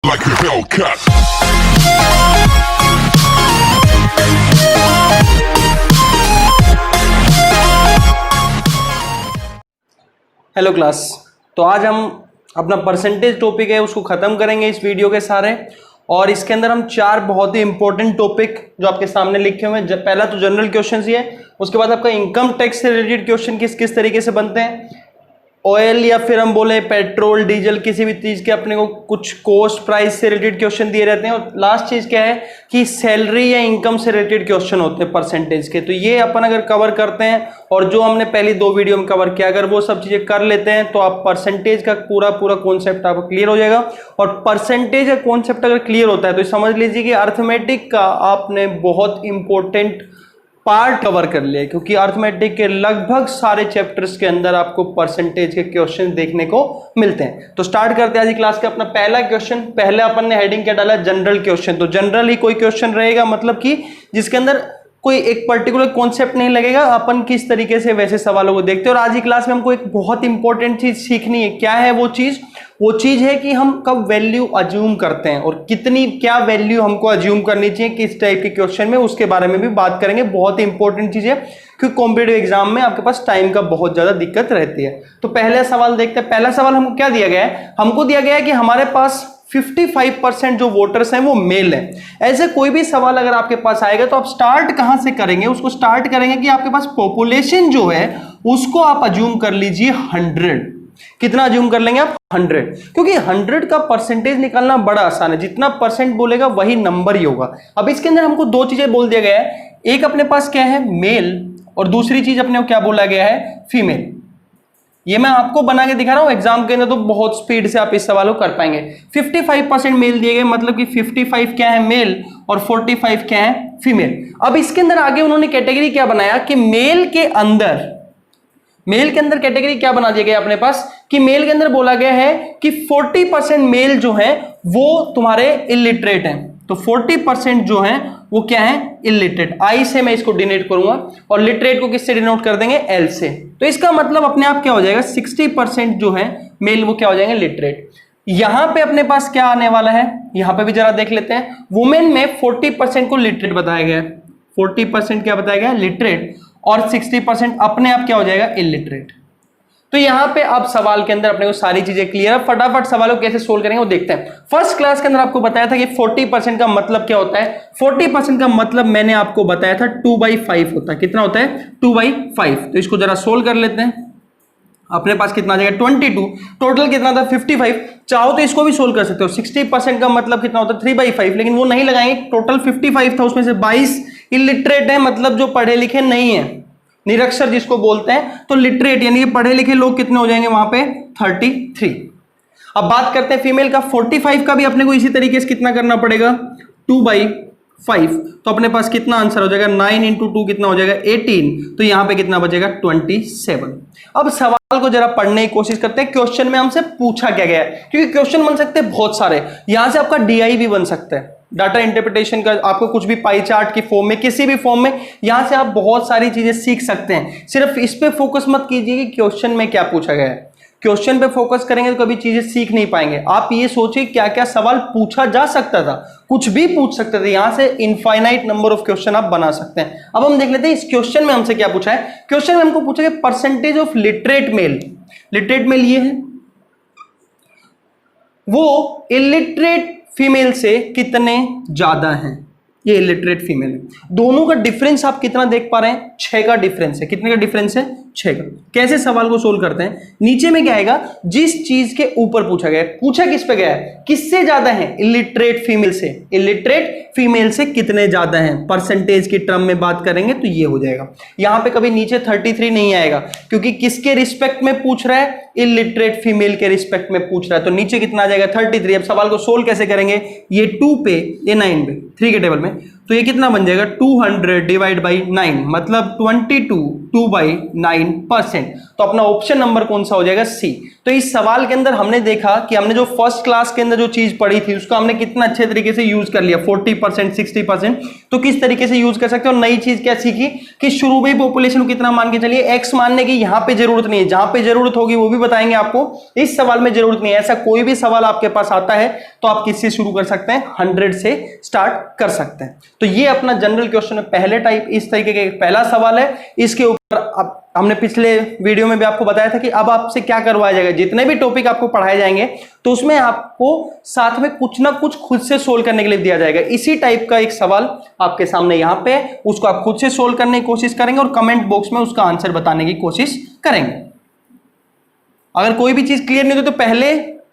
like a Hellcat. Hello class. तो आज हम अपना परसेंटेज टॉपिक है उसको ख़त्म करेंगे इस वीडियो के सारे। और इसके अंदर हम चार बहुत ही इंपॉर्टेंट टॉपिक जो आपके सामने लिखे हुए हैं। पहला तो जनरल क्वेश्चन ही है, उसके बाद आपका इनकम टैक्स से रिलेटेड क्वेश्चन किस किस तरीके से बनते हैं, ऑयल या फिर हम बोले पेट्रोल डीजल किसी भी चीज़ के अपने को कुछ कॉस्ट प्राइस से रिलेटेड क्वेश्चन दिए रहते हैं। और लास्ट चीज़ क्या है कि सैलरी या इनकम से रिलेटेड क्वेश्चन होते हैं परसेंटेज के। तो ये अपन अगर कवर करते हैं और जो हमने पहली दो वीडियो में कवर किया, अगर वो सब चीज़ें कर लेते हैं तो आप परसेंटेज का पूरा कॉन्सेप्ट आपको क्लियर हो जाएगा। और परसेंटेज का कॉन्सेप्ट अगर क्लियर होता है तो समझ लीजिए कि अर्थमेटिक का आपने बहुत इंपॉर्टेंट पार्ट कवर कर लिया, क्योंकि अर्थमेटिक के लगभग सारे चैप्टर्स के अंदर आपको परसेंटेज के क्वेश्चन देखने को मिलते हैं। तो स्टार्ट करते हैं आज की क्लास का अपना पहला क्वेश्चन। पहले अपन ने हेडिंग क्या डाला, जनरल क्वेश्चन। तो जनरल ही कोई क्वेश्चन रहेगा, मतलब कि जिसके अंदर कोई एक पर्टिकुलर कॉन्सेप्ट नहीं लगेगा, अपन किस तरीके से वैसे सवालों को देखते हैं। और आज की क्लास में हमको एक बहुत इंपॉर्टेंट चीज सीखनी है। क्या है वो चीज? वो चीज है कि हम कब वैल्यू अज्यूम करते हैं और कितनी क्या वैल्यू हमको अज्यूम करनी चाहिए किस टाइप के क्वेश्चन में, उसके बारे में भी बात करेंगे। बहुत ही इंपॉर्टेंट चीज है क्योंकि कॉम्पिटिटिव एग्जाम में आपके पास टाइम का बहुत ज्यादा दिक्कत रहती है। तो पहला सवाल देखते हैं। पहला सवाल हमको क्या दिया गया है? हमको दिया गया है कि हमारे पास 55% जो वोटर्स हैं वो मेल हैं। ऐसे कोई भी सवाल अगर आपके पास आएगा तो आप स्टार्ट कहां से करेंगे? उसको स्टार्ट करेंगे कि आपके पास पॉपुलेशन जो है उसको आप अज्यूम कर लीजिए 100। कितना अज्यूम कर लेंगे आप? 100, क्योंकि 100 का परसेंटेज निकालना बड़ा आसान है। जितना परसेंट बोलेगा वही नंबर ही होगा। अब इसके अंदर हमको दो चीजें बोल दिया गया है, एक अपने पास क्या है मेल, और दूसरी चीज अपने को क्या बोला गया है फीमेल। ये मैं आपको बना के दिखा रहा हूं, एग्जाम के अंदर तो बहुत स्पीड से आप इस सवाल को कर पाएंगे। 55% मेल दिए गए, मतलब कि 55 क्या है मेल और 45 क्या है फीमेल। अब इसके अंदर आगे उन्होंने कैटेगरी क्या बनाया कि मेल के अंदर कैटेगरी क्या बना दिया गया अपने पास कि मेल के अंदर बोला गया है कि 40% मेल जो है वो तुम्हारे इलिटरेट हैं। तो 40% जो है वो क्या है इलिटरेट। आई से मैं इसको डिनोट करूंगा और लिटरेट को किससे डिनोट कर देंगे? एल से। तो इसका मतलब अपने आप क्या हो जाएगा 60% जो है मेल वो क्या हो जाएंगे लिटरेट। यहां पे अपने पास क्या आने वाला है, यहां पे भी जरा देख लेते हैं। वुमेन में 40% को लिटरेट बताया गया है, 40% क्या बताया गया लिटरेट, और 60% अपने आप क्या हो जाएगा इलिटरेट। तो यहां पे आप सवाल के अंदर अपने को सारी चीजें क्लियर है। फटाफट सवालों को कैसे सोल्व करेंगे वो देखते हैं। फर्स्ट क्लास के अंदर आपको बताया था कि 40% का मतलब क्या होता है। 40% का मतलब मैंने आपको बताया था 2/5 होता है। कितना होता है? 2/5। तो इसको जरा सोल्व कर लेते हैं। अपने पास कितना आ जाएगा 22। टोटल कितना था 55। चाहो तो इसको भी सोल्व कर सकते हो। 60% का मतलब कितना होता है 3/5, लेकिन वो नहीं लगाएंगे। टोटल 55 था, उसमें से 22 इलिटरेट है, मतलब जो पढ़े लिखे नहीं है, निरक्षर जिसको बोलते हैं। तो लिटरेट यानी कि पढ़े लिखे लोग कितने हो जाएंगे वहां पे 33। अब बात करते हैं फीमेल का। 45 का भी अपने को इसी तरीके से कितना करना पड़ेगा 2/5। तो अपने पास कितना आंसर हो जाएगा 9 × 2 कितना हो जाएगा 18। तो यहां पे कितना बचेगा 27। अब सवाल को जरा पढ़ने की कोशिश करते हैं। क्वेश्चन में हमसे पूछा क्या गया है, क्योंकि क्वेश्चन बन सकते हैं बहुत सारे। यहां से आपका डीआई भी बन सकता है, डाटा इंटरप्रिटेशन का। आपको कुछ भी पाई चार्ट की फॉर्म में, किसी भी फॉर्म में, यहां से आप बहुत सारी चीजें सीख सकते हैं। सिर्फ इस पे फोकस मत कीजिए कि क्वेश्चन में क्या पूछा गया है। क्वेश्चन पे फोकस करेंगे तो कभी चीजें सीख नहीं पाएंगे। आप ये सोचिए क्या क्या सवाल पूछा जा सकता था, कुछ भी पूछ सकते थे। यहां से इनफाइनाइट नंबर ऑफ क्वेश्चन आप बना सकते हैं। अब हम देख लेते हैं इस क्वेश्चन में हमसे क्या पूछा है। क्वेश्चन में हमको पूछा गया percentage of literate male. Literate male ये है, वो इलिटरेट फीमेल से कितने ज्यादा हैं। ये इलिटरेट फीमेल है। दोनों का डिफरेंस आप कितना देख पा रहे हैं? 6 का डिफरेंस है। कितने का डिफरेंस है? 6 का। कैसे सवाल को सोल्व करते हैं? नीचे में क्या आएगा, जिस चीज के ऊपर पूछा गया है, पूछा किस पे गया है, किससे ज्यादा है इलिटरेट फीमेल से। इलिटरेट फीमेल से कितने ज्यादा हैं, परसेंटेज की टर्म में बात करेंगे तो ये हो जाएगा। यहां पे कभी नीचे 33 नहीं आएगा, क्योंकि किसके रिस्पेक्ट में पूछ रहा है? इलिटरेट फीमेल के रिस्पेक्ट में पूछ रहा है। तो नीचे कितना आ जाएगा 33। अब सवाल को सोल्व कैसे करेंगे? ये 2 पे, ये 9 पे, 3 के टेबल में। तो तो ये कितना बन जाएगा 200 डिवाइड बाई 9, मतलब 22 2/9%। तो अपना ऑप्शन नंबर कौन सा हो जाएगा? सी। तो इस सवाल के अंदर हमने देखा कि हमने जो फर्स्ट क्लास के अंदर जो चीज पढ़ी थी उसको हमने कितना अच्छे तरीके से यूज कर लिया, 40% 60%। तो किस तरीके से यूज कर सकते हो? नई चीज क्या सीखी कि शुरू में पॉपुलेशन को कितना मान के चलिए, एक्स मानने की यहां पे जरूरत नहीं है, जहां पे जरूरत होगी वो भी बताएंगे आपको, इस सवाल में जरूरत नहीं है। ऐसा कोई भी सवाल आपके पास आता है तो आप किससे शुरू कर सकते हैं? 100 से स्टार्ट कर सकते हैं। तो ये अपना जनरल क्वेश्चन है, पहले टाइप इस तरीके का पहला सवाल है। इसके ऊपर अब हमने पिछले वीडियो में भी आपको बताया था कि अब आपसे क्या करवाया जाएगा, जितने भी टॉपिक आपको पढ़ाए जाएंगे तो उसमें आपको साथ में कुछ ना कुछ खुद से सोल्व करने के लिए दिया जाएगा। इसी टाइप का एक सवाल आपके सामने यहां पे है, उसको आप खुद से सोल्व करने की कोशिश करेंगे और कमेंट बॉक्स में उसका आंसर बताने की कोशिश करेंगे। अगर कोई भी चीज क्लियर नहीं होती तो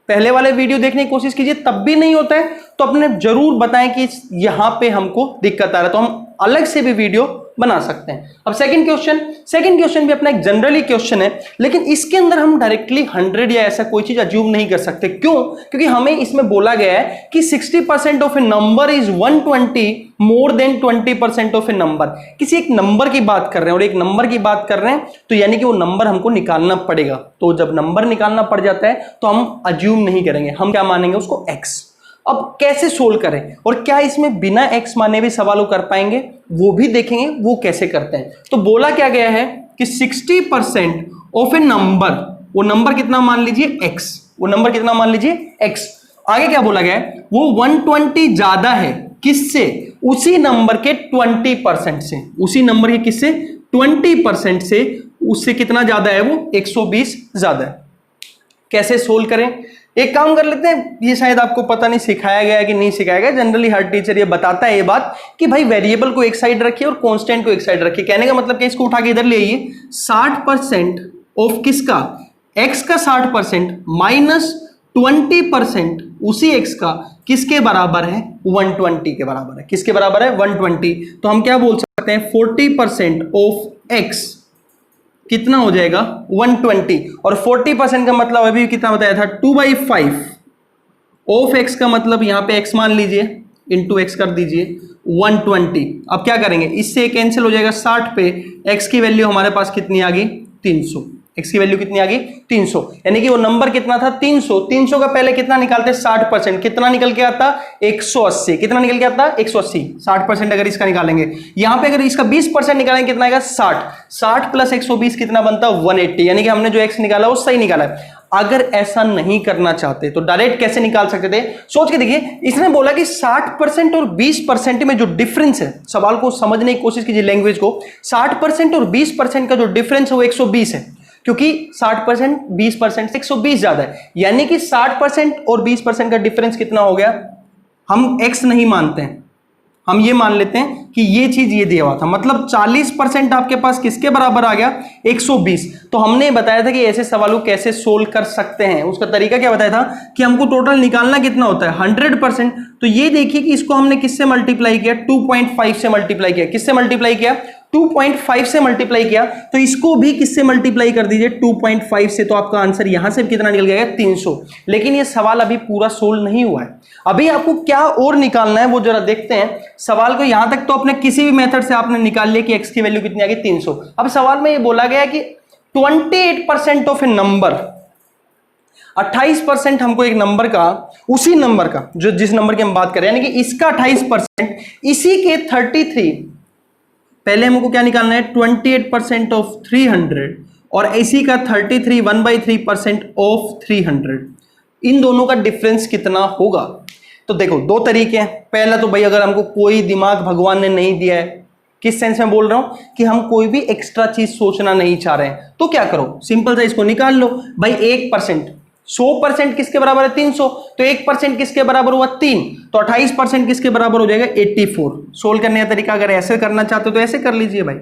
पहले वाले वीडियो देखने की कोशिश कीजिए, तब भी नहीं होता है तो अपने जरूर बताएं कि यहां पे हमको दिक्कत आ रहा है, तो हम अलग से भी वीडियो बना सकते हैं। अब सेकंड क्वेश्चन भी अपना एक जनरली क्वेश्चन है, लेकिन इसके अंदर हम डायरेक्टली 100 या ऐसा कोई चीज अज्यूम नहीं कर सकते। क्यों? क्योंकि हमें इसमें बोला गया है कि 60% of A number is 120 more than 20% of A number. किसी एक नंबर की बात कर रहे हैं और एक नंबर की बात कर रहे हैं, तो यानी कि वो नंबर हमको निकालना पड़ेगा। तो जब नंबर निकालना पड़ जाता है तो हम अज्यूम नहीं करेंगे, हम क्या मानेंगे उसको? एक्स। अब कैसे सोल्व करें और क्या इसमें बिना एक्स माने भी सवालों कर पाएंगे, वो भी देखेंगे वो कैसे करते हैं। तो बोला क्या गया है कि 60% ऑफ ए नंबर, वो नंबर कितना मान लीजिए? एक्स। वो नंबर कितना मान लीजिए? एक्स। आगे क्या बोला गया है? वो 120 ज्यादा है किससे? उसी नंबर के 20% से। उसी नंबर के किससे? 20% से। उससे कितना ज्यादा है? वो 120 ज्यादा है। कैसे सोल्व करें? एक काम कर लेते हैं, ये शायद आपको पता नहीं सिखाया गया है कि नहीं सिखाया गया, जनरली हर टीचर ये बताता है ये बात कि भाई वेरिएबल को एक साइड रखिए और कांस्टेंट को एक साइड रखिए। कहने का मतलब कि इसको उठा के इधर ले आइए, 60% ऑफ किसका? एक्स का 60% माइनस 20% उसी एक्स का किसके बराबर है? 120 के बराबर है। किसके बराबर है? 120। तो हम क्या बोल सकते हैं? 40% ऑफ एक्स कितना हो जाएगा? 120। और 40% का मतलब अभी कितना बताया था? 2/5 ऑफ एक्स का मतलब यहां पे एक्स मान लीजिए, इंटू एक्स कर दीजिए 120। अब क्या करेंगे? इससे कैंसिल हो जाएगा 60 पे। एक्स की वैल्यू हमारे पास कितनी आ गई? 300। एक्स की वैल्यू कितनी आ गई? 300। यानी कि वो नंबर कितना था? 300। 300 का पहले कितना निकालते? 60%। कितना निकल के आता? 180। कितना निकल के आता? 180। 60% अगर इसका निकालेंगे, यहां पे अगर इसका 20% निकालेंगे कितना आएगा? 60। 60 प्लस 120 कितना बनता? 180। यानी कि हमने जो एक्स निकाला वो सही निकाला है। अगर ऐसा नहीं करना चाहते तो डायरेक्ट कैसे निकाल सकते थे? सोच के देखिए, इसने बोला कि 60% और 20% में जो डिफरेंस है, सवाल को समझने की कोशिश कीजिए, लैंग्वेज को। 60% और 20% का जो डिफरेंस है वो 120 है, क्योंकि 60% 20% से 120 ज्यादा है। यानी कि 60% और 20% का डिफरेंस कितना हो गया? हम एक्स नहीं मानते हैं, हम ये मान लेते हैं कि ये चीज ये दिया हुआ था, मतलब 40% आपके पास किसके बराबर आ गया? 120। तो हमने बताया था कि ऐसे सवालों कैसे सोल्व कर सकते हैं, उसका तरीका क्या बताया था कि हमको टोटल निकालना कितना होता है? 100%। तो ये देखिए कि इसको हमने किससे मल्टीप्लाई किया? 2.5 से मल्टीप्लाई किया। किससे मल्टीप्लाई किया? 2.5 से मल्टीप्लाई किया। तो इसको भी किससे मल्टीप्लाई कर दीजिए? 2.5 से। तो आपका आंसर यहां से कितना निकल गया? 300। लेकिन ये सवाल अभी पूरा सोल्व नहीं हुआ है, अभी आपको क्या और निकालना है वो जरा देखते हैं। सवाल को यहां तक तो अपने किसी भी मेथड से आपने निकाल लिया कि एक्स की वैल्यू कितनी आ गई? 300। अब सवाल में ये बोला गया कि 28% ऑफ ए नंबर, 28% हमको एक नंबर का, उसी नंबर का जो जिस नंबर की हम बात करें, यानी कि इसका 28%, इसी के 33, पहले हमको क्या निकालना है? 28% ऑफ 300 और इसी का 33 1/3% ऑफ 300। इन दोनों का डिफरेंस कितना होगा? तो देखो दो तरीके हैं। पहला तो भाई अगर हमको कोई दिमाग भगवान ने नहीं दिया है, किस सेंस में बोल रहा हूं कि हम कोई भी एक्स्ट्रा चीज सोचना नहीं चाह रहे हैं, तो क्या करो? सिंपल सा इसको निकाल लो भाई। 1%, 100% किसके बराबर है? 300। तो 1% किसके बराबर हुआ? 3। तो 28% किसके बराबर हो जाएगा? 84। सोल्व करने का तरीका अगर ऐसे करना चाहते हो तो ऐसे कर लीजिए भाई,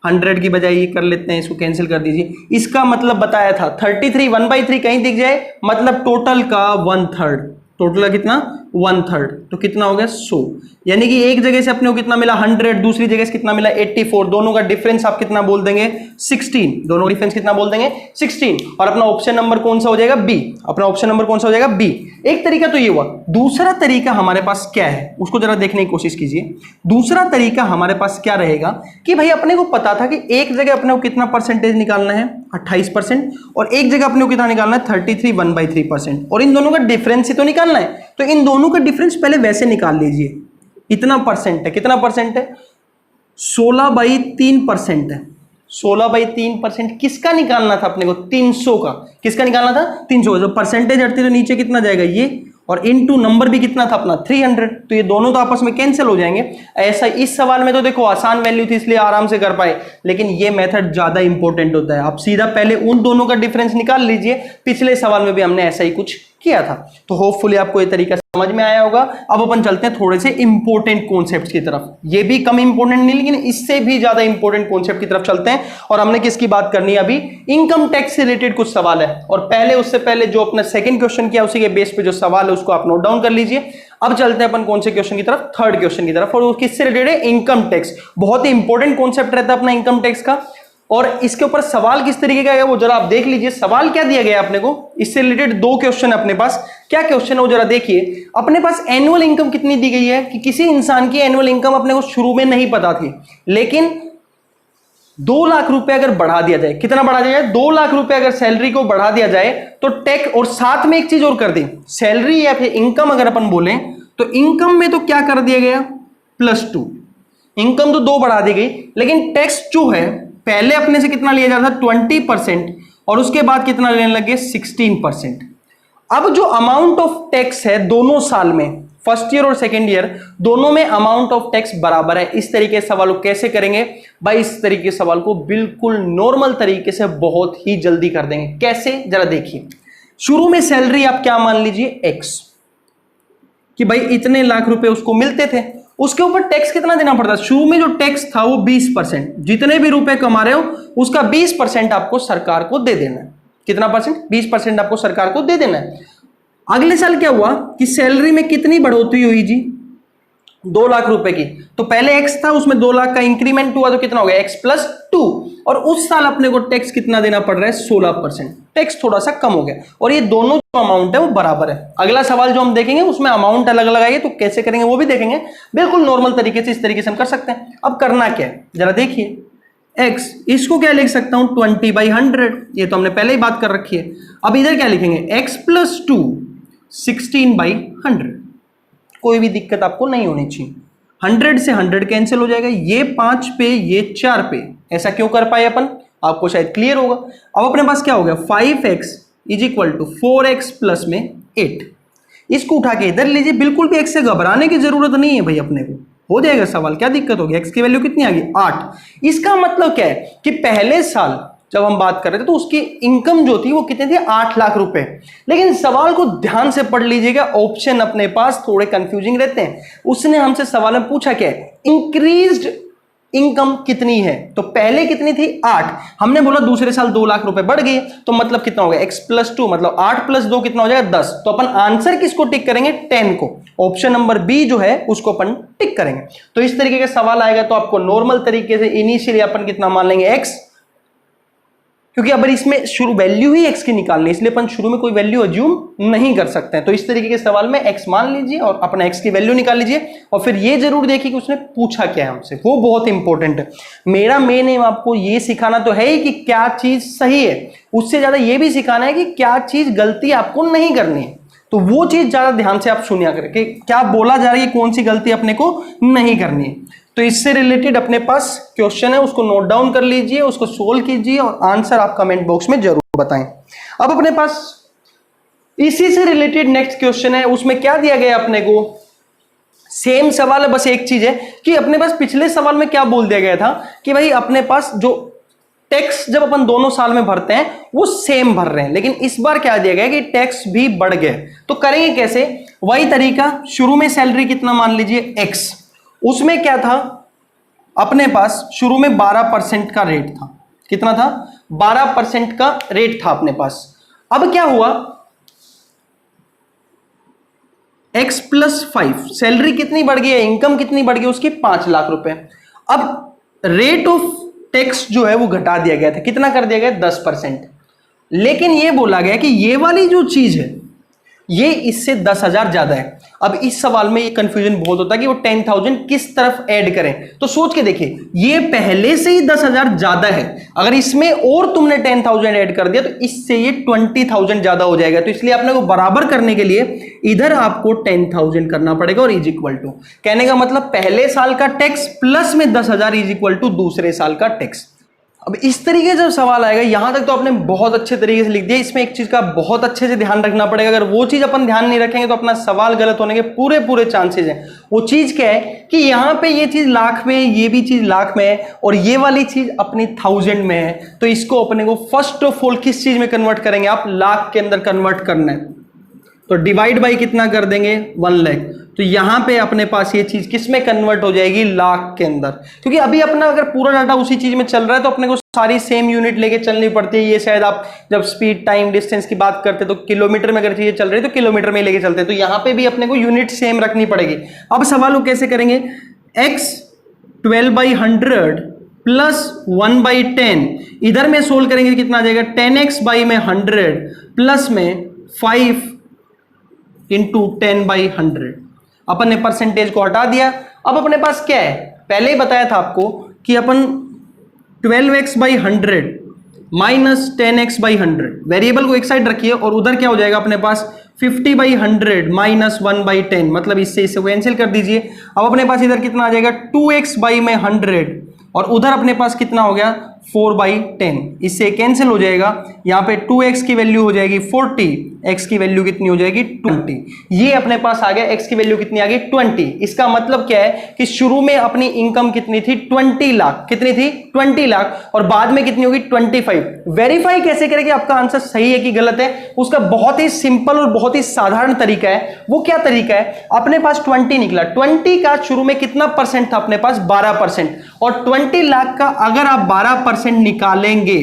100 की बजाय ये कर लेते हैं, इसको कैंसिल कर दीजिए। इसका मतलब बताया था 33 1/3 कहीं दिख जाए, मतलब टोटल का 1/3। टोटल का कितना? 1/3, तो कितना हो गया 100। यानी कि एक जगह से अपने को कितना मिला 100, दूसरी जगह से कितना मिला 84, दोनों का डिफरेंस आप कितना बोल देंगे 16, दोनों का डिफरेंस कितना बोल देंगे 16। और अपना ऑप्शन नंबर कौन सा हो जाएगा बी, अपना ऑप्शन नंबर कौन सा हो जाएगा बी। एक तरीका तो ये हुआ, दूसरा तरीका हमारे पास क्या है उसको जरा देखने की कोशिश कीजिए। दूसरा तरीका हमारे पास क्या रहेगा कि भाई अपने को पता था कि एक जगह अपने को कितना परसेंटेज निकालना है 28%, और एक जगह अपने को कितना निकालना है 33 1/3%, और इन दोनों का डिफरेंस ही तो निकालना है। तो इन दोनों का डिफरेंस पहले वैसे निकाल लीजिए, इतना परसेंट है, कितना परसेंट है 16/3% है। 16/3% किसका निकालना था अपने को 300 का, किसका निकालना था 300। जो परसेंटेज हटती तो नीचे कितना जाएगा ये, और इनटू नंबर भी कितना था अपना 300, तो ये दोनों तो आपस में कैंसिल हो जाएंगे। ऐसा इस सवाल में तो देखो आसान वैल्यू थी इसलिए आराम से कर पाए, लेकिन ये मेथड ज्यादा इंपॉर्टेंट होता है। आप सीधा पहले उन दोनों का डिफरेंस निकाल लीजिए, पिछले सवाल में भी हमने ऐसा ही कुछ किया था। तो होपफुली आपको ये तरीका समझ में आया होगा। अब अपन चलते हैं थोड़े से इंपॉर्टेंट कॉन्सेप्ट्स की तरफ, ये भी कम इंपॉर्टेंट नहीं लेकिन इससे भी ज्यादा इंपॉर्टेंट कॉन्सेप्ट की तरफ चलते हैं। और हमने किसकी बात करनी है अभी, इनकम टैक्स से रिलेटेड कुछ सवाल है। और पहले उससे पहले जो अपना सेकंड क्वेश्चन किया उसी के बेस पे जो सवाल है उसको आप नोट डाउन कर लीजिए। अब चलते हैं अपन कौन से क्वेश्चन की तरफ, थर्ड क्वेश्चन की तरफ, और वो किससे रिलेटेड है इनकम टैक्स। बहुत ही इंपॉर्टेंट कॉन्सेप्ट रहता है अपना इनकम टैक्स का। और इसके ऊपर सवाल किस तरीके का है वो जरा आप देख लीजिए। सवाल क्या दिया गया है अपने को, इससे रिलेटेड दो क्वेश्चन है अपने पास। क्या क्वेश्चन है वो जरा देखिए। अपने पास एनुअल इनकम कितनी दी गई है कि किसी इंसान की एनुअल इनकम अपने को शुरू में नहीं पता थी, लेकिन 2 लाख रुपए अगर बढ़ा दिया जाए, कितना बढ़ा दिया जाए 2 लाख रुपए अगर सैलरी को बढ़ा दिया जाए तो टैक्स, और साथ में एक चीज और कर दी, सैलरी या फिर इनकम अगर अपन बोले तो इनकम में तो क्या कर दिया गया +2, इनकम तो 2 बढ़ा दी गई, लेकिन टैक्स जो है पहले अपने से कितना लिया जाता था 20%, और उसके बाद कितना लेने लगे 16%। अब जो अमाउंट ऑफ टैक्स है दोनों साल में, फर्स्ट ईयर और सेकेंड ईयर दोनों में अमाउंट ऑफ टैक्स बराबर है। इस तरीके के सवाल को कैसे करेंगे भाई, इस तरीके के सवाल को बिल्कुल नॉर्मल तरीके से बहुत ही जल्दी कर देंगे। कैसे जरा देखिए। शुरू में सैलरी आप क्या मान लीजिए x, कि भाई इतने लाख रुपए उसको मिलते थे, उसके ऊपर टैक्स कितना देना पड़ता। शुरू में जो टैक्स था वो 20%, जितने भी रुपए कमा रहे हो उसका 20% आपको सरकार को दे देना है। कितना परसेंट 20% आपको सरकार को दे देना है। अगले साल क्या हुआ कि सैलरी में कितनी बढ़ोतरी हुई जी 2 लाख रुपए की, तो पहले x था उसमें 2 लाख का इंक्रीमेंट हुआ तो कितना हो गया x+2, और उस साल अपने को टैक्स कितना देना पड़ रहा है 16%, टैक्स थोड़ा सा कम हो गया, और ये दोनों जो अमाउंट है वो बराबर है। अगला सवाल जो हम देखेंगे उसमें अमाउंट अलग अलग आएगी, तो कैसे करेंगे वो भी देखेंगे, बिल्कुल नॉर्मल तरीके से इस तरीके से हम कर सकते हैं। अब करना क्या है जरा देखिए, x इसको क्या लिख सकता हूं 20/100, ये तो हमने पहले ही बात कर रखी है। अब इधर क्या लिखेंगे x+2 16/100, कोई भी दिक्कत आपको नहीं होनी चाहिए। 100 से 100 कैंसिल हो जाएगा, ये 5 पे ये 4 पे, ऐसा क्यों कर पाए अपन, आपको शायद क्लियर होगा। अब अपने पास क्या हो गया 5x = 4x प्लस में 8, इसको उठा के इधर लीजिए, बिल्कुल भी x से घबराने की जरूरत नहीं है भाई, अपने को हो जाएगा सवाल, क्या दिक्कत होगी। x की वैल्यू कितनी आ गई 8। इसका मतलब क्या है कि पहले साल जब हम बात कर रहे थे तो उसकी इनकम जो थी वो कितनी थी 8 लाख रुपए। लेकिन सवाल को ध्यान से पढ़ लीजिएगा, ऑप्शन अपने पास थोड़े कंफ्यूजिंग रहते हैं। उसने हमसे सवाल में पूछा क्या है इंक्रीज्ड इनकम कितनी है, तो पहले कितनी थी 8, हमने बोला दूसरे साल 2 लाख रुपए बढ़ गई, तो मतलब कितना हो गया x+2 मतलब 8 + 2 कितना हो जाएगा 10। तो अपन आंसर किसको टिक करेंगे 10 को, ऑप्शन नंबर बी जो है उसको अपन टिक करेंगे। तो इस तरीके का सवाल आएगा तो आपको नॉर्मल तरीके से इनिशियली अपन कितना मान लेंगे x, क्योंकि अब इसमें शुरू वैल्यू ही x की निकालनी है, इसलिए अपन शुरू में कोई वैल्यू अज्यूम नहीं कर सकते हैं। तो इस तरीके के सवाल में x मान लीजिए और अपना x की वैल्यू निकाल लीजिए, और फिर ये जरूर देखिए कि उसने पूछा क्या है हमसे, वो बहुत इंपॉर्टेंट है। मेरा मेन एम आपको ये सिखाना तो है ही कि क्या चीज सही है, उससे ज्यादा ये भी सिखाना है कि क्या चीज गलती आपको नहीं करनी है। तो वो चीज ज्यादा ध्यान से आप सुनिया करें कि क्या बोला जा रही है, कौन सी गलती अपने को नहीं करनी है। तो इससे रिलेटेड अपने पास क्वेश्चन है, उसको नोट डाउन कर लीजिए, उसको सोल्व कीजिए और आंसर आप कमेंट बॉक्स में जरूर बताएं। अब अपने पास इसी से रिलेटेड नेक्स्ट क्वेश्चन है, उसमें क्या दिया गया अपने को, सेम सवाल है, बस एक चीज है कि अपने पास पिछले सवाल में क्या बोल दिया गया था कि भाई अपने पास जो टैक्स जब अपन दोनों साल में भरते हैं वो सेम भर रहे हैं, लेकिन इस बार क्या दिया गया कि टैक्स भी बढ़ गए। तो करेंगे कैसे, वही तरीका, शुरू में सैलरी कितना मान लीजिए x, उसमें क्या था अपने पास शुरू में 12% का रेट था, कितना था 12% का रेट था अपने पास। अब क्या हुआ x प्लस 5, सैलरी कितनी बढ़ गई है, इनकम कितनी बढ़ गई उसकी, 5 लाख रुपए। अब रेट ऑफ टैक्स जो है वो घटा दिया गया था, कितना कर दिया गया, 10%। लेकिन ये बोला गया कि ये वाली जो चीज है ये इससे 10,000 ज्यादा है। अब इस सवाल में ये कंफ्यूजन बहुत होता है कि वो 10,000 किस तरफ ऐड करें। तो सोच के देखिए, ये पहले से ही 10,000 ज्यादा है, अगर इसमें और तुमने 10,000 ऐड कर दिया तो इससे ये 20,000 ज्यादा हो जाएगा। तो इसलिए अपने को बराबर करने के लिए इधर आपको 10,000 करना पड़ेगा और इज इक्वल टू, कहने का मतलब पहले साल का टैक्स प्लस में 10,000 इज इक्वल टू दूसरे साल का टैक्स। अब इस तरीके से जब सवाल आएगा, यहां तक तो आपने बहुत अच्छे तरीके से लिख दिया। इसमें एक चीज का बहुत अच्छे से ध्यान रखना पड़ेगा, अगर वो चीज अपन ध्यान नहीं रखेंगे तो अपना सवाल गलत होने के पूरे पूरे चांसेस हैं। वो चीज क्या है कि यहां पे ये चीज लाख में है, ये भी चीज लाख में है और ये वाली चीज अपनी 1000 में है। तो इसको अपने को फर्स्ट ऑफ ऑल किस चीज में कन्वर्ट करेंगे, आप लाख के अंदर कन्वर्ट करना है। तो डिवाइड बाई कितना कर देंगे, 1 लाख। तो यहां पे अपने पास ये चीज किस में कन्वर्ट हो जाएगी, लाख के अंदर। क्योंकि अभी अपना अगर पूरा डाटा उसी चीज में चल रहा है तो अपने को सारी सेम यूनिट लेके चलनी पड़ती है। ये शायद आप जब स्पीड, टाइम, डिस्टेंस की बात करते तो किलोमीटर में अगर चीजें चल रही है तो किलोमीटर में लेके चलते हैं। तो यहां पे भी अपने को यूनिट सेम रखनी पड़ेगी। अब सवाल को कैसे करेंगे, x 12/100 प्लस 1/10, इधर में सोल्व करेंगे कितना आ जाएगा, 10x बाई में 100 प्लस में 5 इंटू 10/100। अपन ने परसेंटेज को हटा दिया। अब अपने पास क्या है, पहले ही बताया था आपको कि अपन 12x/100 माइनस 10x/100, वेरिएबल को एक साइड रखिए और उधर क्या हो जाएगा अपने पास 50/100 माइनस 1/10, मतलब इससे को कैंसिल कर दीजिए। अब अपने पास इधर कितना आ जाएगा 2x/100 और उधर अपने पास कितना हो गया 4/10, इससे कैंसिल हो जाएगा। यहाँ पे 2x की वैल्यू हो जाएगी 40, x की वैल्यू कितनी हो जाएगी 20। ये अपने पास आ गया, x की वैल्यू कितनी आ गई 20। इसका मतलब क्या है कि शुरू में अपनी इनकम कितनी थी 20 लाख, कितनी थी 20 लाख और बाद में कितनी होगी 25। वेरीफाई कैसे करें कि आपका आंसर सही है कि गलत है, उसका बहुत ही सिंपल और बहुत ही साधारण तरीका है। वो क्या तरीका है, अपने पास 20 निकला, 20 का शुरू में कितना परसेंट था अपने पास 12%, और 20 लाख का अगर आप 12% निकालेंगे,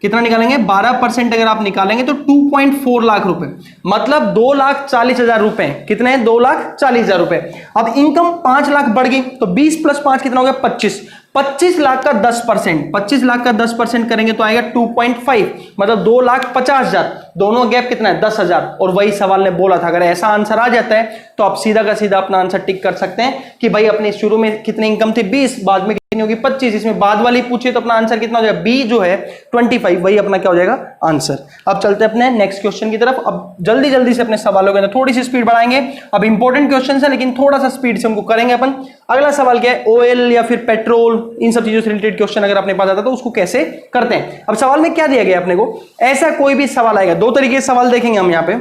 कितना निकालेंगे 12% अगर आप निकालेंगे तो 2.4 लाख रुपए, मतलब 2,40,000 रुपए। कितने हैं 2,40,000 रुपए। अब इनकम 5 लाख बढ़ गई तो 20 प्लस 5 कितना हो गया 25। 25 लाख का 10%, 25 लाख का 10% करेंगे तो आएगा 2.5, मतलब 2,50,000। दोनों गैप कितना है 10,000। और वही सवाल ने बोला था, अगर ऐसा आंसर आ जाता है तो आप सीधा का सीधा अपना आंसर टिक कर सकते हैं कि भाई अपने शुरू में कितनी इनकम थी 20, बाद में कितनी होगी 25, इसमें बाद वाली पूछिए तो अपना आंसर कितना हो जाएगा, बी जो है 25, वही अपना क्या हो जाएगा आंसर। अब चलते हैं अपने नेक्स्ट क्वेश्चन की तरफ। अब जल्दी जल्दी से अपने सवालों के अंदर थोड़ी सी स्पीड बढ़ाएंगे। अब इंपॉर्टेंट क्वेश्चन है लेकिन थोड़ा सा स्पीड से उनको करेंगे अपन। अगला सवाल क्या है, ऑयल या फिर पेट्रोल, इन सब चीजों से रिलेटेड क्वेश्चन अगर अपने पास आता तो उसको कैसे करते हैं। अब सवाल में क्या दिया गया अपने को, ऐसा कोई भी सवाल आएगा, दो तरीके से सवाल देखेंगे हम यहाँ पे।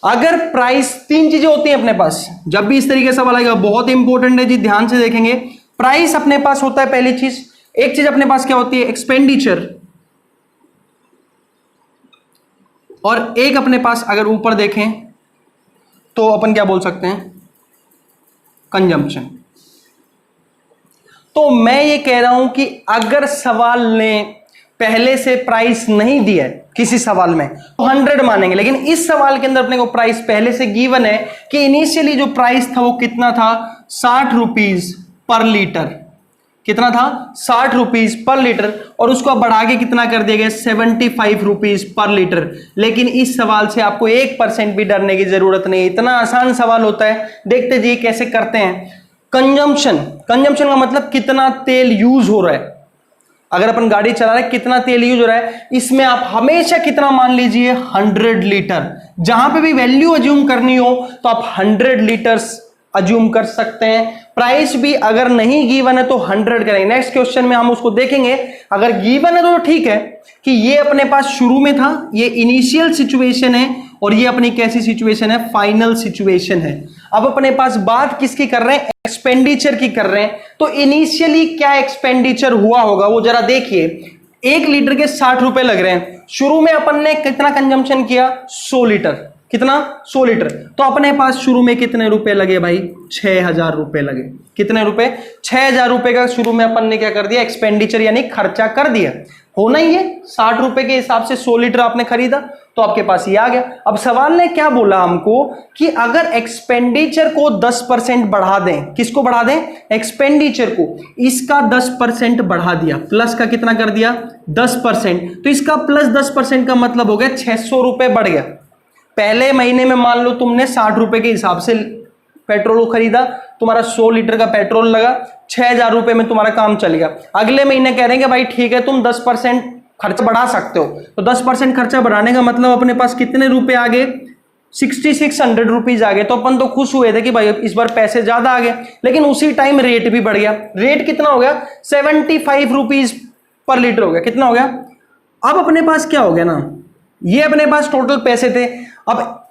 अगर प्राइस, तीन चीजें होती हैं अपने पास जब भी इस तरीके से सवाल आएगा, बहुत इंपॉर्टेंट है जी, ध्यान से देखेंगे। प्राइस अपने पास होता है पहली चीज, एक चीज अपने पास क्या होती है एक्सपेंडिचर, और एक अपने पास अगर ऊपर देखें तो अपन क्या बोल सकते हैं कंजम्पशन। तो मैं ये कह रहा हूं कि अगर सवाल ने पहले से प्राइस नहीं दिया है किसी सवाल में तो 100 मानेंगे, लेकिन इस सवाल के अंदर अपने को प्राइस पहले से गिवन है कि इनिशियली जो प्राइस था वो कितना था 60 रुपीज पर लीटर। कितना था 60 रुपीज पर लीटर, और उसको बढ़ा के कितना कर दिया गया 75 रुपीज पर लीटर। लेकिन इस सवाल से आपको 1% भी डरने की जरूरत नहीं, इतना आसान सवाल होता है। देखते जी कैसे करते हैं। कंजम्पशन, कंजम्पशन का मतलब कितना तेल यूज हो रहा है। अगर अपन गाड़ी चला रहे हैं कितना तेल यूज हो रहा है, इसमें आप हमेशा कितना मान लीजिए 100 लीटर। जहां पे भी वैल्यू अज्यूम करनी हो तो आप 100 लीटर्स अज्यूम कर सकते हैं। प्राइस भी अगर नहीं गिवन है तो 100 करेंगे। नेक्स्ट क्वेश्चन में हम उसको देखेंगे, अगर गिवन है तो ठीक है कि ये अपने पास शुरू में था, ये इनिशियल सिचुएशन है, और ये अपनी कैसी सिचुएशन है फाइनल सिचुएशन है। अब अपने पास बात किसकी कर रहे हैं एक्सपेंडिचर की कर रहे हैं। तो इनिशियली क्या एक्सपेंडिचर हुआ होगा वो जरा देखिए। 1 लीटर के 60 रुपए लग रहे हैं, शुरू में अपन ने कितना कंजम्पशन किया 100 लीटर, कितना 100 लीटर। तो अपने पास शुरू में कितने रुपए लगे भाई 6,000 रुपए लगे। कितने रुपए 6,000 रुपए का शुरू में अपन ने क्या कर दिया एक्सपेंडिचर यानी खर्चा कर दिया। होना ही है। 60 रुपए के हिसाब से 100 लीटर आपने खरीदा तो आपके पास ये आ गया। अब सवाल ने क्या बोला हमको कि अगर एक्सपेंडिचर को 10% बढ़ा दें, किसको बढ़ा दें? एक्सपेंडिचर को, इसका 10% बढ़ा दिया, प्लस का कितना कर दिया? 10%। तो इसका प्लस 10% का मतलब हो गया 600 रुपए बढ़ गया। पहले महीने में मान लो तुमने 60 रुपए के हिसाब से पेट्रोल को खरीदा, तुम्हारा 100 लीटर का पेट्रोल लगा, 6000 रुपए में तुम्हारा काम चल गया। अगले महीने कह रहे हैं भाई ठीक है तुम 10% खर्चा बढ़ा सकते हो, तो 10% खर्चा बढ़ाने का मतलब अपने पास कितने रुपए आ गए? 6600 रुपीज आ गए। तो अपन तो खुश हुए थे कि भाई इस बार पैसे ज्यादा आ गए, लेकिन उसी टाइम रेट भी बढ़ गया। रेट कितना हो गया? 75 रुपीज पर लीटर हो गया। कितना हो गया? अब अपने पास क्या हो गया ना, ये अपने पास टोटल पैसे थे, अब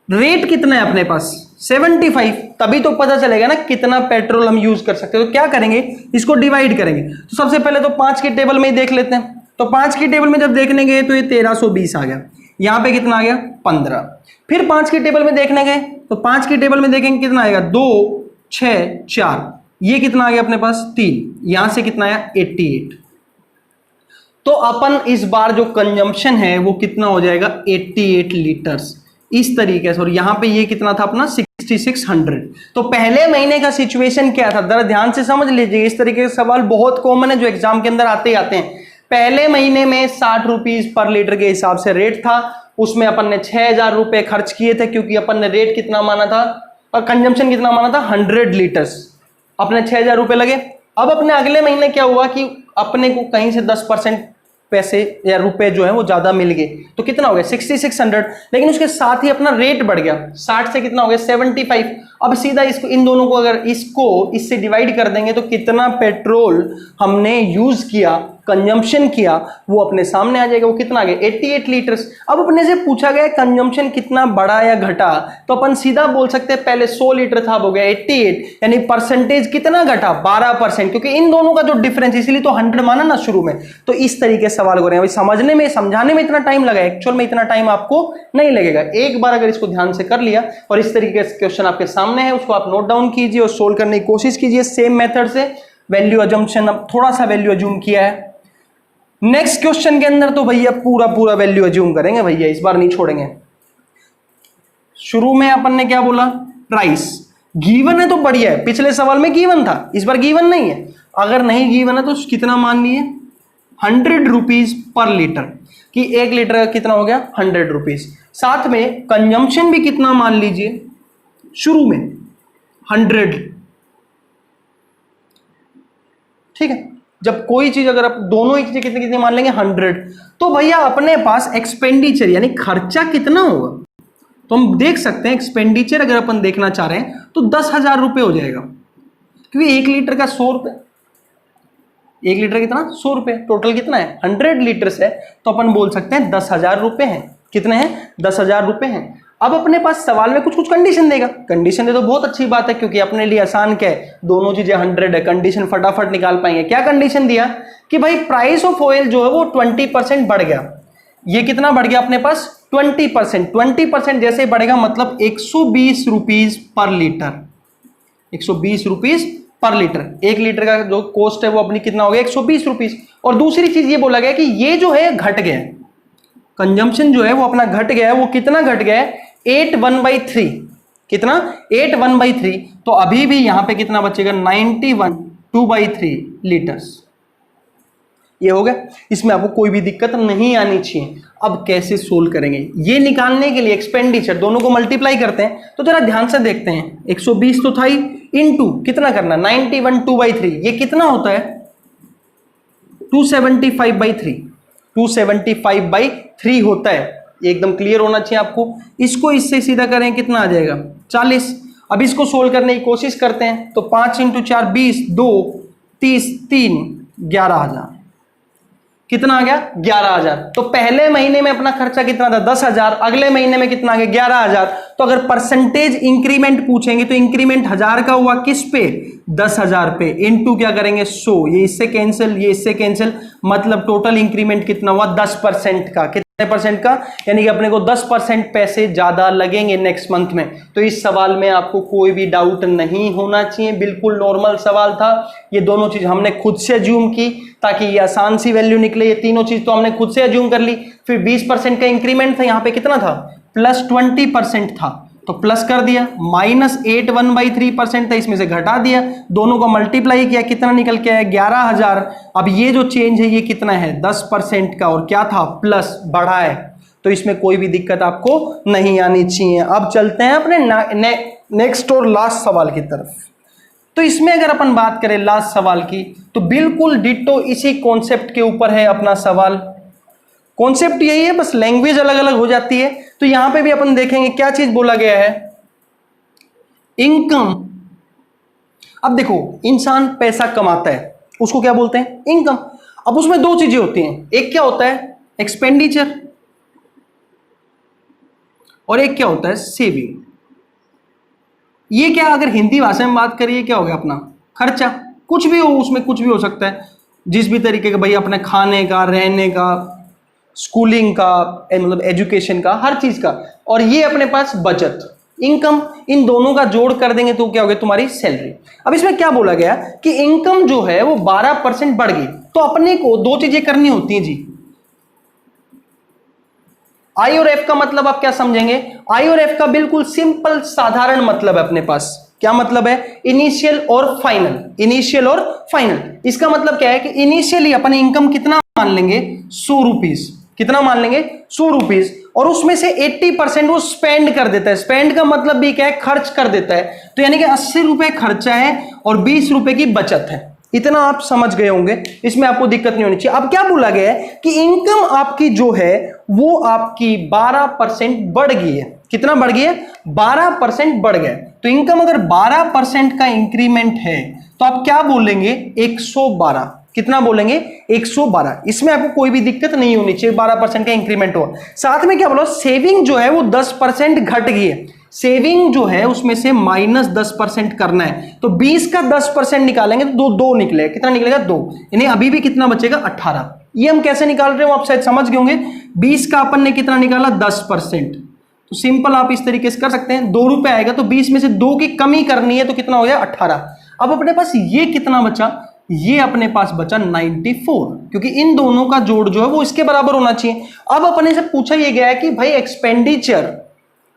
रेट कितना है अपने पास? 75। तभी तो पता चलेगा ना कितना पेट्रोल हम यूज कर सकते हैं। तो क्या करेंगे, इसको डिवाइड करेंगे। तो सबसे पहले तो 5 की टेबल में ही देख लेते हैं। तो 5 की टेबल में जब देखने गए तो ये 1320 आ गया। यहां पे कितना आ गया? 15। फिर 5 की टेबल में देखने गए तो 5 की टेबल में देखेंगे कितना आएगा? 2 6 4। ये कितना आ गया अपने पास? 3। यहां से कितना आया? 88। तो अपन इस बार जो कंजम्पशन है वो कितना हो जाएगा? 88 लीटर्स इस तरीके से। और यहां पे ये कितना था अपना? 6600। तो पहले महीने का सिचुएशन क्या था, जरा ध्यान से समझ लीजिए। इस तरीके के सवाल बहुत कॉमन है जो एग्जाम के अंदर आते ही आते हैं। पहले महीने में 60 रुपीज पर लीटर के हिसाब से रेट था, उसमें अपन ने 6000 रुपए खर्च किए थे, क्योंकि अपन ने रेट कितना माना था और कंजम्पशन कितना माना था? 100 लीटर्स। अपने 6000 रुपए लगे। अब अपने अगले महीने क्या हुआ कि अपने को कहीं से 10% पैसे या रुपए जो है वो ज्यादा मिल गए। तो कितना हो गया? 6600। लेकिन उसके साथ ही अपना रेट बढ़ गया, 60 से कितना हो गया? 75। अब सीधा इसको, इन दोनों को अगर इसको इससे डिवाइड कर देंगे तो कितना पेट्रोल हमने यूज किया, कंजम्पशन किया, वो अपने सामने आ जाएगा। वो कितना आ गया? 88 लीटर्स। अब अपने से पूछा गया कंजम्पशन कितना बढ़ा या घटा, तो अपन सीधा बोल सकते हैं पहले 100 लीटर था, अब हो गया 88, यानी परसेंटेज कितना घटा? 12%, क्योंकि इन दोनों का जो डिफरेंस, इसलिए तो 100 माना ना शुरू में। तो इस तरीके से सवाल हो रहे हैं। समझने में, समझाने में इतना टाइम लगा, एक्चुअल में इतना टाइम आपको नहीं लगेगा। एक बार अगर इसको ध्यान से कर लिया और इस तरीके से क्वेश्चन आपके सामने है, उसको आप नोट डाउन कीजिए और सोल्व करने की कोशिश कीजिए सेम मेथड से। वैल्यू अजम्पशन, अब थोड़ा सा वैल्यू अज्यूम किया है। नेक्स्ट क्वेश्चन के अंदर तो भैया पूरा वैल्यू अज्यूम करेंगे भैया, इस बार नहीं छोड़ेंगे। शुरू में अपन ने क्या बोला? प्राइस गिवन है तो बढ़िया है, पिछले सवाल में गिवन था, इस बार गिवन नहीं है। अगर नहीं गिवन है तो कितना मान लिए? 100 रुपीज पर लीटर, कि 1 लीटर का कितना हो गया? 100 रुपीज। साथ में कंजम्पशन भी कितना मान लीजिए? शुरू में 100। ठीक है, जब कोई चीज अगर आप दोनों ही चीजें कितनी कितनी मान लेंगे? 100। तो भैया अपने पास एक्सपेंडिचर यानी खर्चा कितना होगा? तो हम देख सकते हैं एक्सपेंडिचर अगर अपन देखना चाह रहे हैं तो 10,000 रुपए हो जाएगा, क्योंकि 1 लीटर का 100 रुपए। 1 लीटर कितना? 100 रुपए। टोटल कितना है? 100 लीटर्स है, तो अपन बोल सकते हैं 10,000 रुपए हैं। कितने हैं? 10,000 रुपए हैं। अब अपने पास सवाल में कुछ कुछ कंडीशन देगा। कंडीशन दे तो बहुत अच्छी बात है, क्योंकि अपने लिए आसान क्या है, दोनों चीजें 100 है, कंडीशन फटाफट निकाल पाएंगे। क्या कंडीशन दिया कि भाई प्राइस ऑफ ऑयल जो है वो 20% बढ़ गया। ये कितना बढ़ गया अपने पास? 20%। 20% जैसे बढ़ेगा मतलब 120 rupees per litre. 120 rupees per litre. 1 litre का जो कॉस्ट है वो अपनी कितना हो गया? 120 रुपीज। और दूसरी चीज ये बोला गया कि ये जो है घट गया, कंजम्पशन जो है वो अपना घट गया है। वो कितना घट गया है? 81/3। कितना? 81/3। तो अभी भी यहां पे कितना बचेगा? 91 2/3 लीटर्स। ये हो गया। इसमें आपको कोई भी दिक्कत नहीं आनी चाहिए। अब कैसे सोल्व करेंगे ये निकालने के लिए एक्सपेंडिचर दोनों को मल्टीप्लाई करते हैं। तो जरा ध्यान से देखते हैं, 120 तो था ही, इनटू कितना करना? 91 2/3। ये कितना होता है? 275/3। 275/3 होता है। एकदम क्लियर होना चाहिए आपको। इसको इससे सीधा करें कितना आ जाएगा? 40। अब इसको सोल्व करने की कोशिश करते हैं। तो 5 × 4 20, 2 30 3 11,000। कितना आ गया? 11,000। तो पहले महीने में अपना खर्चा कितना था? 10,000। अगले महीने में कितना आ गया? 11,000। तो अगर परसेंटेज इंक्रीमेंट पूछेंगे तो इंक्रीमेंट 1000 का हुआ, किस पे? 10,000 पे। इनटू क्या करेंगे? 100। ये इससे कैंसिल, ये इससे कैंसिल, मतलब टोटल इंक्रीमेंट कितना हुआ? 10% का। % का, यानी कि अपने को 10% पैसे ज्यादा लगेंगे नेक्स्ट मंथ में। तो इस सवाल में आपको कोई भी डाउट नहीं होना चाहिए, बिल्कुल नॉर्मल सवाल था। ये दोनों चीज हमने खुद से अज्यूम की ताकि ये आसान सी वैल्यू निकले। ये तीनों चीज तो हमने खुद से अज्यूम कर ली। फिर 20% का इंक्रीमेंट था, यहाँ पे कितना था +20% था तो प्लस कर दिया। -8 1/3% था, इसमें से घटा दिया, दोनों को मल्टीप्लाई किया, कितना निकल के आया 11,000। अब ये जो चेंज है ये कितना है 10% का, और क्या था प्लस बढ़ा है, तो इसमें कोई भी दिक्कत आपको नहीं आनी चाहिए। अब चलते हैं अपने नेक्स्ट और लास्ट सवाल की तरफ। तो इसमें अगर अपन बात करें लास्ट सवाल की, तो बिल्कुल डिट्टो इसी कॉन्सेप्ट के ऊपर है अपना सवाल। कॉन्सेप्ट यही है, बस लैंग्वेज अलग अलग हो जाती है। तो यहां पे भी अपन देखेंगे क्या चीज बोला गया है, इनकम। अब देखो इंसान पैसा कमाता है, उसको क्या बोलते हैं इनकम। अब उसमें दो चीजें होती हैं, एक क्या होता है एक्सपेंडिचर और एक क्या होता है सेविंग। ये क्या अगर हिंदी भाषा में बात करिए क्या हो गया अपना खर्चा, कुछ भी हो उसमें, कुछ भी हो सकता है जिस भी तरीके का, भाई अपने खाने का, रहने का, स्कूलिंग का, मतलब एजुकेशन का, हर चीज का। और ये अपने पास बचत, इनकम, इन दोनों का जोड़ कर देंगे तो क्या हो गया तुम्हारी सैलरी। अब इसमें क्या बोला गया कि इनकम जो है वो 12% बढ़ गई, तो अपने को दो चीजें करनी होती हैं जी। आई और एफ का मतलब आप क्या समझेंगे, आई और एफ का बिल्कुल सिंपल साधारण मतलब है अपने पास। क्या मतलब है, इनिशियल और फाइनल। इनिशियल और फाइनल, इसका मतलब क्या है कि इनिशियली अपन इनकम कितना मान लेंगे 100 रुपीज, कितना मान लेंगे 100 रुपीज, और उसमें से 80% वो स्पेंड कर देता है। स्पेंड का मतलब भी क्या है, खर्च कर देता है। तो यानी कि 80 रुपए खर्चा है और 20 रुपए की बचत है। इतना आप समझ गए होंगे, इसमें आपको दिक्कत नहीं होनी चाहिए। अब क्या बोला गया है कि इनकम आपकी जो है वो आपकी 12% बढ़ गई है। कितना बढ़ गई है 12% बढ़ गया। तो इनकम अगर 12% का इंक्रीमेंट है तो आप क्या बोलेंगे 112। कितना बोलेंगे 112। इसमें आपको कोई भी दिक्कत नहीं होनी चाहिए, 12% का इंक्रीमेंट हो। साथ में क्या बोला, सेविंग जो है वो 10% घट गई है। सेविंग जो है उसमें से -10% करना है, तो 20 का 10% निकालेंगे तो दो निकलेगा। कितना निकलेगा 2, यानी अभी भी कितना बचेगा 18। ये हम कैसे निकाल रहे हो आप शायद समझ गए होंगे। 20 का अपन ने कितना निकाला 10%, तो सिंपल आप इस तरीके से कर सकते हैं, 2 रुपए आएगा तो 20 में से 2 की कमी करनी है, तो कितना हो गया 18। अब अपने पास ये कितना बचा, ये अपने पास बचा 94, क्योंकि इन दोनों का जोड़ जो है वो इसके बराबर होना चाहिए। अब अपने से पूछा ये गया है कि भाई एक्सपेंडिचर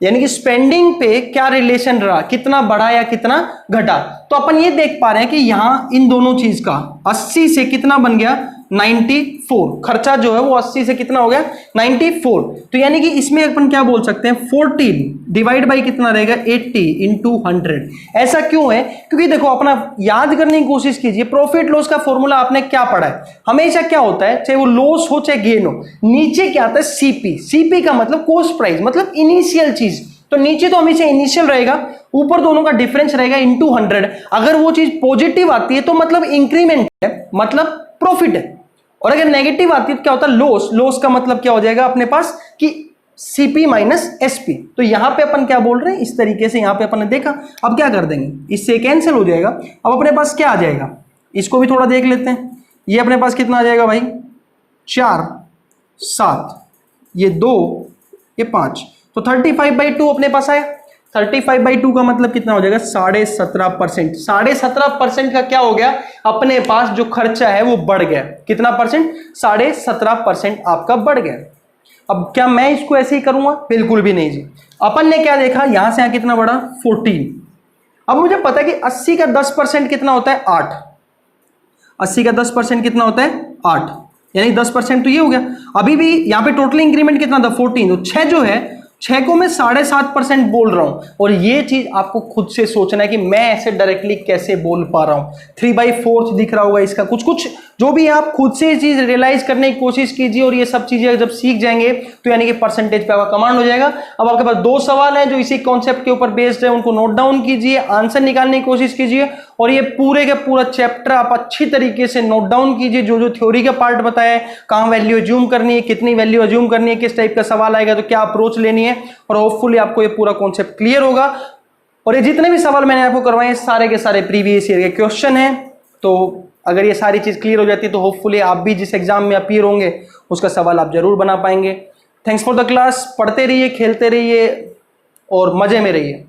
यानी कि स्पेंडिंग पे क्या रिलेशन रहा, कितना बढ़ा या कितना घटा। तो अपन ये देख पा रहे हैं कि यहां इन दोनों चीज का 80 से कितना बन गया 94, खर्चा जो है वो 80 से कितना हो गया 94। तो यानी कि इसमें अपन क्या बोल सकते हैं 14 डिवाइड बाई कितना रहेगा 80 इंटू 100। ऐसा क्यों है, क्योंकि देखो अपना याद करने की कोशिश कीजिए, प्रॉफिट लॉस का फॉर्मूला आपने क्या पढ़ा है, हमेशा क्या होता है चाहे वो लॉस हो चाहे गेन हो, नीचे क्या आता है सीपी। सीपी का मतलब कॉस्ट प्राइस, मतलब इनिशियल चीज। तो नीचे तो हमेशा इनिशियल रहेगा, ऊपर दोनों का डिफरेंस रहेगा इंटू 100। अगर वो चीज पॉजिटिव आती है तो मतलब इंक्रीमेंट है, मतलब प्रॉफिट है, और अगर नेगेटिव आती है तो क्या होता है लॉस। लॉस का मतलब क्या हो जाएगा अपने पास कि सीपी माइनस एसपी। तो यहां पे अपन क्या बोल रहे हैं इस तरीके से, यहां पे अपन ने देखा। अब क्या कर देंगे, इससे कैंसिल हो जाएगा। अब अपने पास क्या आ जाएगा, इसको भी थोड़ा देख लेते हैं। ये अपने पास कितना आ जाएगा भाई 4 7, ये 2, ये 5, तो 35/2 अपने पास आया। 35/2 का मतलब कितना हो जाएगा 17.5%। 17.5% का क्या हो गया अपने पास जो खर्चा है वो बढ़ गया। कितना परसेंट 17.5% आपका बढ़ गया। अब क्या मैं इसको ऐसे ही करूंगा, बिल्कुल भी नहीं जी। अपन ने क्या देखा, यहां से यहां कितना बढ़ा 14। अब मुझे पता है कि 80 का 10% कितना होता है 8। 80 का 10% कितना होता है 8, यानी 10% तो ये हो गया। अभी भी यहां पे टोटल इंक्रीमेंट कितना था 14, तो 6 जो है 6 को मैं 7.5% बोल रहा हूं। और ये चीज आपको खुद से सोचना है कि मैं ऐसे डायरेक्टली कैसे बोल पा रहा हूं। 3/4 दिख रहा होगा इसका, कुछ कुछ जो भी आप खुद से चीज रियलाइज करने की कोशिश कीजिए, और ये सब चीजें जब सीख जाएंगे तो यानी कि परसेंटेज पे आपका कमांड हो जाएगा। अब आपके पास 2 सवाल हैं जो इसी कॉन्सेप्ट के ऊपर बेस्ड है, उनको नोट डाउन कीजिए, आंसर निकालने की कोशिश कीजिए, और ये पूरे का पूरा चैप्टर आप अच्छी तरीके से नोट डाउन कीजिए। जो जो थ्योरी का पार्ट बताया है, कहां वैल्यू अज्यूम करनी है, कितनी वैल्यू अज्यूम करनी है, किस टाइप का सवाल आएगा तो क्या अप्रोच लेनी है, और होपफुली आपको ये पूरा कॉन्सेप्ट क्लियर होगा। और ये जितने भी सवाल मैंने आपको करवाए सारे के सारे प्रीवियस ईयर के क्वेश्चन हैं। तो अगर ये सारी चीज क्लियर हो जाती है तो होपफुली आप भी जिस एग्जाम में अपीयर होंगे उसका सवाल आप जरूर बना पाएंगे। Thanks for the class. पढ़ते रहिए, खेलते रहिए और मजे में रहिए।